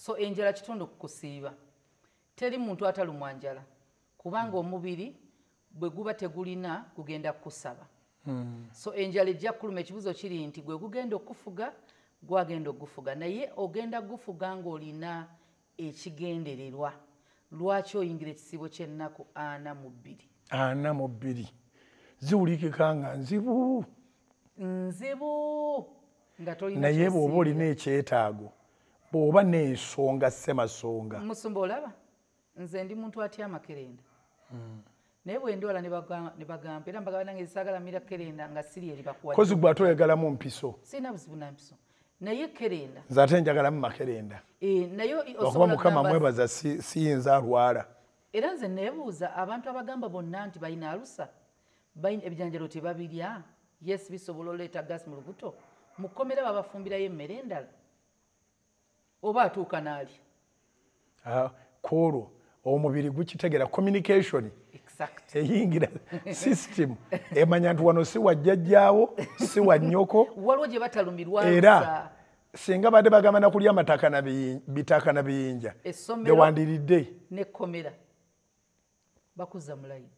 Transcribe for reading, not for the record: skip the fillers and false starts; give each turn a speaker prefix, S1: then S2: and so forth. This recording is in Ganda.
S1: so enjala kitundu kukusiiba teri muntu atalumwa njala kubanga omubiri bwe guba tegulina gugenda kusaba so enjala ejja kuluma ekibuzo kiri nti gwe gugenda okufuga gwagenda okufuga naye ogenda gufuga ng'olina ekigendererwa lwaki oyingira ekisiibo ky'ennaku 42
S2: 42 ziwulikika nga nzibu
S1: nga tolina
S2: naye bw'oba olina ekyetaago bw'oba n'ensonga ssemasonga
S1: musumba olaba nze ndi muntu atya amakerenda naye bwe ndwala ne bagamba era mbagamba nange saagala mira kerenda nga siri eri bakuwa
S2: kozi gwe ate oyagalamu mpiso
S1: sirina buzibu na mpiso naye kerenda
S2: nze ate njagalamu makerenda
S1: naye
S2: okuba mukama mwebaza siyinza alwala
S1: era nze neebuuza abantu abagamba bonna nti balina alusa ebijanjalo tebabirya yes bisobola oleeta gaasi mu lubuto mukomera babafumbirayo emmere endala oba atuuka n'alya
S2: kwolwo omubiri gukitegera communication eyingira system emanya nti wano si wa jjajjaawo si wa nnyoko
S1: waliwo gye batalumirwa
S2: era singa badde bagamba na kulya bitaka na biyinja
S1: essomero
S2: tewandiridde
S1: n'ekkomera bakuza mulayini